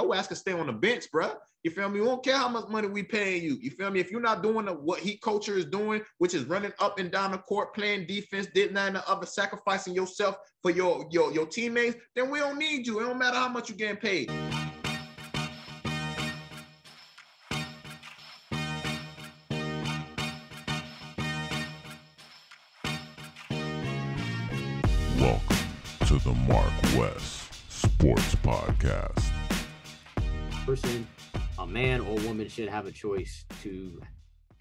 your ass can stay on the bench, bro. You feel me? We don't care how much money we paying you. You feel me? If you're not doing what Heat culture is doing, which is running up and down the court, playing defense, did none of the other, sacrificing yourself for your teammates, then we don't need you. It don't matter how much you're getting paid. Welcome to the MarcWes Sports Podcast. Person, a man or woman should have a choice to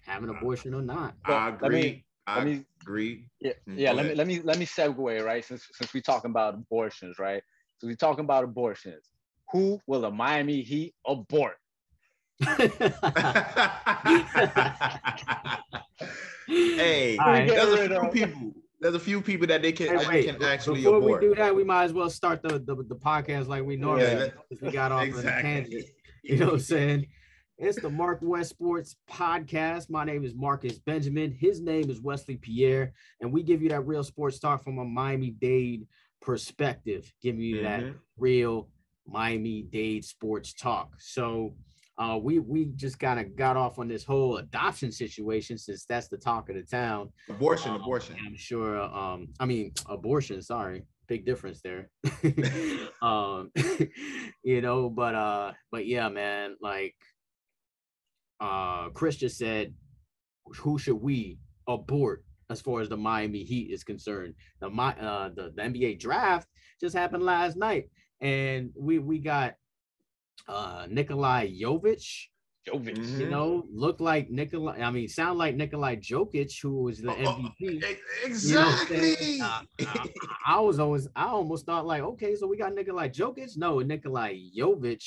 have an abortion or not. I agree. I agree. Yeah. Let me segue, right? Since we're talking about abortions, right? So we're talking about abortions. Who will the Miami Heat abort? Hey, there's a few people that they can actually before abort. We do that, we might as well start the podcast like we normally do, because we got off on a tangent. You know what I'm saying? It's the MarcWes Sports Podcast. My name is Marcus Benjamin. His name is Wesley Pierre, and we give you that real sports talk from a Miami-Dade perspective, giving you that real Miami-Dade sports talk. So we just kind of got off on this whole adoption situation, since that's the talk of the town. Abortion. I'm sure. Abortion. Sorry, big difference there. You know, but yeah, man. Like, Chris just said, who should we abort as far as the Miami Heat is concerned? The NBA draft just happened last night, and we got Nikolai Jovic, you know, looked like sound like Nikolai Jokic, who was the MVP. Exactly. You know, I almost thought like, okay, so we got Nikolai Jokic. No, Nikolai Jovic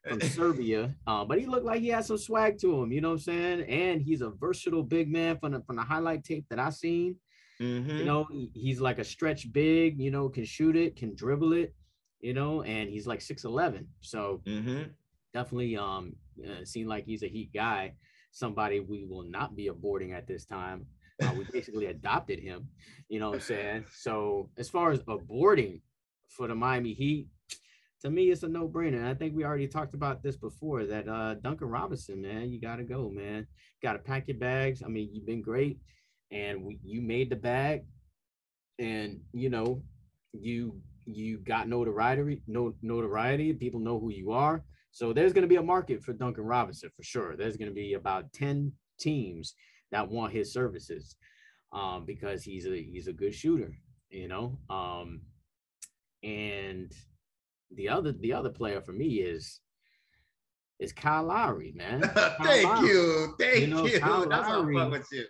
from Serbia. But he looked like he had some swag to him, you know what I'm saying? And he's a versatile big man from the highlight tape that I seen. You know, he's like a stretch big, you know, can shoot it, can dribble it, you know, and he's like 6'11". So definitely seemed like he's a Heat guy, somebody we will not be aborting at this time. We basically adopted him, you know what I'm saying? So as far as aborting for the Miami Heat, to me, it's a no-brainer. And I think we already talked about this before, that Duncan Robinson, man, you got to go, man. Got to pack your bags. I mean, you've been great, and you made the bag, and, you know, you got notoriety. People know who you are. So there's going to be a market for Duncan Robinson for sure. There's going to be about 10 teams that want his services, because he's a good shooter, you know. And the other player for me is Kyle Lowry, man. Thank you. Kyle That's Lowry, how I fuck with you.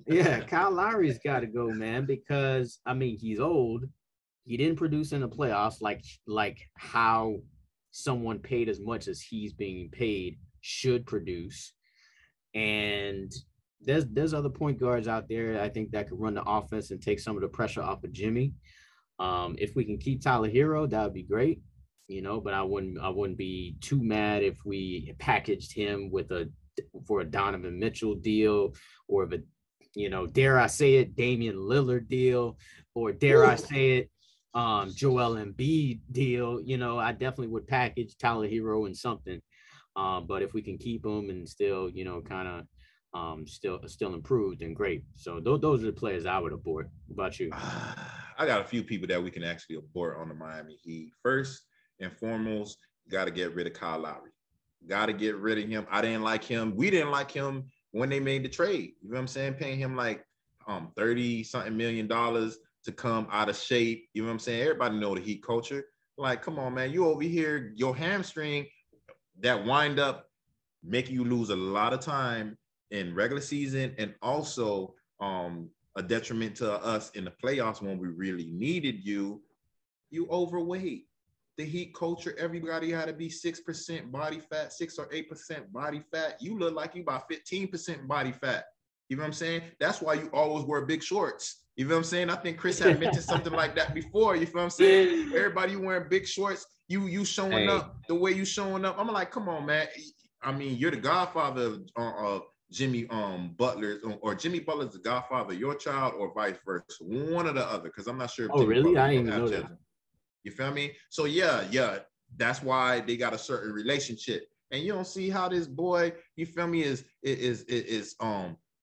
Yeah, Kyle Lowry's got to go, man, because I mean, he's old. He didn't produce in the playoffs like how someone paid as much as he's being paid should produce. And there's other point guards out there, I think, that could run the offense and take some of the pressure off of Jimmy. If we can keep Tyler Hero, that would be great, you know, but I wouldn't be too mad if we packaged him for a Donovan Mitchell deal, or dare I say it, Damian Lillard deal, or dare I say it, Joel Embiid deal. You know, I definitely would package Tyler Hero in something. But if we can keep him and still, you know, kind of still improved, then great. So those are the players I would abort. What about you? I got a few people that we can actually abort on the Miami Heat. First and foremost, got to get rid of Kyle Lowry. Got to get rid of him. I didn't like him. We didn't like him when they made the trade. You know what I'm saying? Paying him like $30-something million to come out of shape. You know what I'm saying? Everybody know the Heat culture. Like, come on, man. You over here, your hamstring that wind up making you lose a lot of time in regular season, and also a detriment to us in the playoffs when we really needed you. You overweight. The Heat culture, everybody had to be 6% body fat, 6 or 8% body fat. You look like you about 15% body fat. You know what I'm saying? That's why you always wear big shorts. You know what I'm saying? I think Chris had mentioned something like that before. You know what I'm saying? Everybody wearing big shorts. You showing up the way you showing up. I'm like, come on, man. I mean, you're the godfather of Jimmy Butler, or Jimmy Butler's the godfather of your child, or vice versa. One or the other, because I'm not sure. Oh, really? I didn't even know that. You feel me? So yeah. That's why they got a certain relationship. And you don't see how this boy, you feel me, is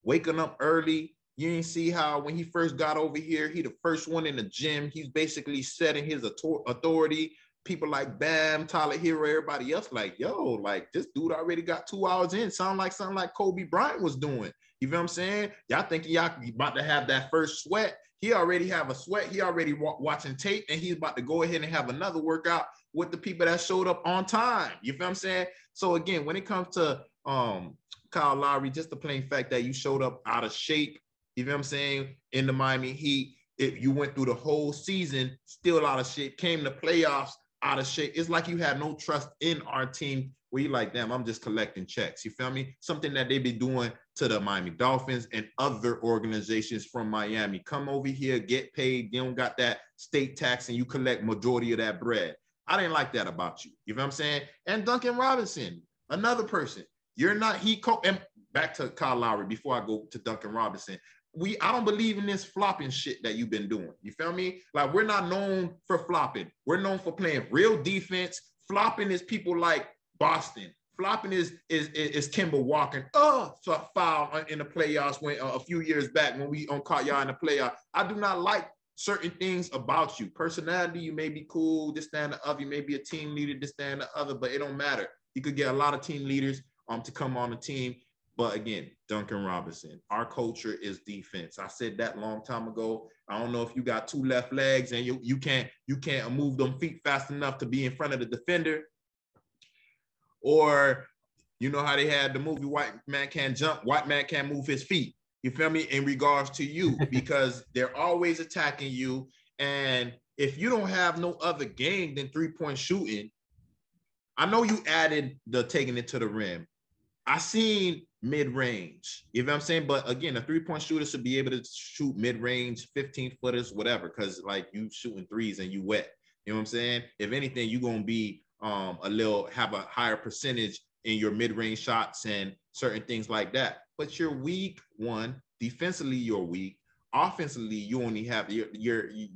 waking up early. You ain't see how when he first got over here, he the first one in the gym. He's basically setting his authority. People like Bam, Tyler Hero, everybody else like, yo, like this dude already got 2 hours in. Sound like something like Kobe Bryant was doing. You feel what I'm saying? Y'all think y'all about to have that first sweat. He already have a sweat. He already watching tape, and he's about to go ahead and have another workout with the people that showed up on time. You feel what I'm saying? So again, when it comes to Kyle Lowry, just the plain fact that you showed up out of shape, you know what I'm saying, in the Miami Heat, if you went through the whole season still out of shape, came to playoffs out of shape. It's like you had no trust in our team where you're like, damn, I'm just collecting checks. You feel me? Something that they be doing to the Miami Dolphins and other organizations from Miami. Come over here, get paid. You don't got that state tax and you collect majority of that bread. I didn't like that about you. You know what I'm saying? And Duncan Robinson, another person. You're not, and back to Kyle Lowry before I go to Duncan Robinson. I don't believe in this flopping shit that you've been doing. You feel me? Like, we're not known for flopping. We're known for playing real defense. Flopping is people like Boston. Flopping is Kemba Walker. Foul in the playoffs when a few years back when we caught y'all in the playoff. I do not like certain things about you. Personality, you may be cool, this, that, and the other. You may be a team leader, this, that, and the other, but it don't matter. You could get a lot of team leaders to come on the team. But again, Duncan Robinson, our culture is defense. I said that long time ago. I don't know if you got 2 left legs and you can't move them feet fast enough to be in front of the defender. Or you know how they had the movie White Man Can't Jump, White Man Can't Move His Feet. You feel me? In regards to you, because they're always attacking you. And if you don't have no other game than 3-point shooting, I know you added the taking it to the rim. I seen mid-range, you know what I'm saying? But again, a 3-point shooter should be able to shoot mid-range, 15-footers, whatever, because like you shooting threes and you wet. You know what I'm saying? If anything, you're going to be have a higher percentage in your mid-range shots and certain things like that. But you're weak, one, defensively you're weak. Offensively, you only have you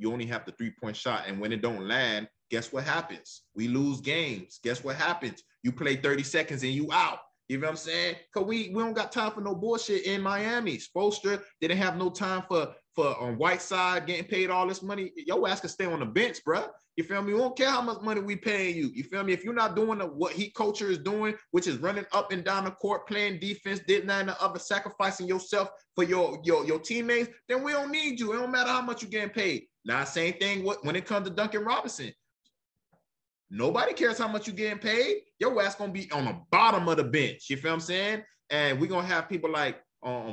only have the 3-point shot. And when it don't land, guess what happens? We lose games. Guess what happens? You play 30 seconds and you out. You know what I'm saying? Because we don't got time for no bullshit in Miami. Spoelstra didn't have no time for on Whiteside getting paid all this money. Your ass can stay on the bench, bro. You feel me? We don't care how much money we paying you. You feel me? If you're not doing what Heat culture is doing, which is running up and down the court, playing defense, did that and the other, sacrificing yourself for your teammates, then we don't need you. It don't matter how much you're getting paid. Now, same thing when it comes to Duncan Robinson. Nobody cares how much you're getting paid. Your ass going to be on the bottom of the bench. You feel what I'm saying? And we're going to have people like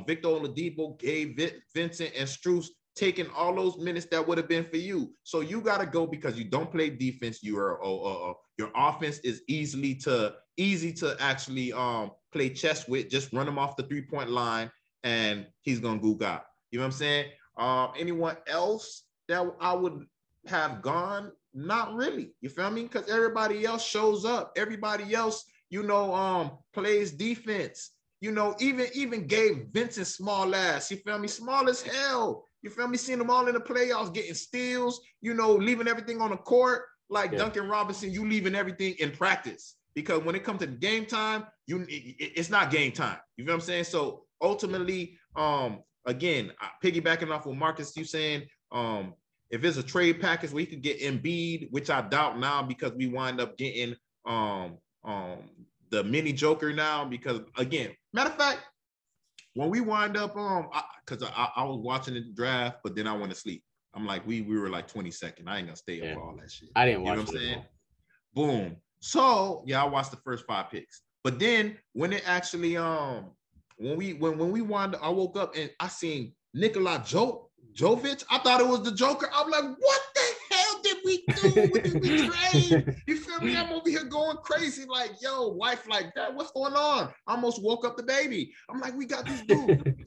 Victor Oladipo, Gabe Vincent, and Strus taking all those minutes that would have been for you. So you got to go because you don't play defense. Your offense is easy to actually play chess with. Just run him off the 3-point line, and he's going to gook out. You know what I'm saying? Anyone else that I would have gone? Not really. You feel me? Because everybody else shows up. Everybody else, plays defense. Even gave Vincent small ass. You feel me? Small as hell. You feel me? Seeing them all in the playoffs, getting steals, leaving everything on the court. Like Duncan Robinson, you leaving everything in practice. Because when it comes to game time, it's not game time. You feel what I'm saying? So ultimately, again, piggybacking off what Marcus, you saying, if it's a trade package where you could get Embiid, which I doubt now because we wind up getting the mini Joker now, because again, matter of fact, when we wind up because I was watching the draft, but then I went to sleep. I'm like, we were like 22nd. I ain't gonna stay up for all that shit. I didn't watch what I'm saying? Boom. So I watched the first 5 picks. But then when it actually when we wind up, I woke up and I seen Nikola Jovic. I thought it was the Joker. I'm like, what the hell did we do? What did we trade? You feel me? I'm over here going crazy, like, yo, wife like that. What's going on? I almost woke up the baby. I'm like, we got this dude.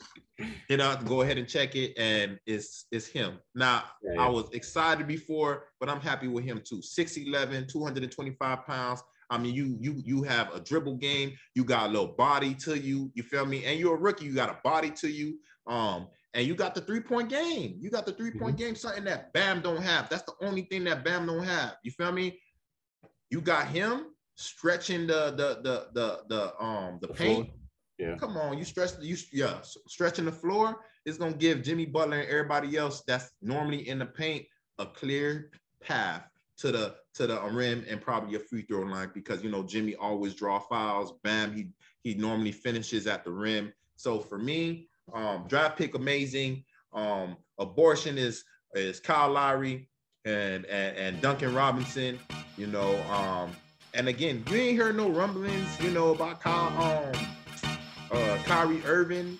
Then I have to go ahead and check it, and it's him. Now, I was excited before, but I'm happy with him too. 6'11", 225 pounds. I mean, you have a dribble game. You got a little body to you. You feel me? And you're a rookie. You got a body to you. And you got the 3-point game. You got the 3-point game, something that Bam don't have. That's the only thing that Bam don't have. You feel me? You got him stretching the paint. Floor. Yeah. Come on, stretching the floor is gonna give Jimmy Butler and everybody else that's normally in the paint a clear path to the rim and probably a free throw line, because you know Jimmy always draw fouls. Bam, he normally finishes at the rim. So for me, draft pick amazing. Abortion is Kyle Lowry and Duncan Robinson. You know, and again, you ain't heard no rumblings, you know, about Kyrie Irving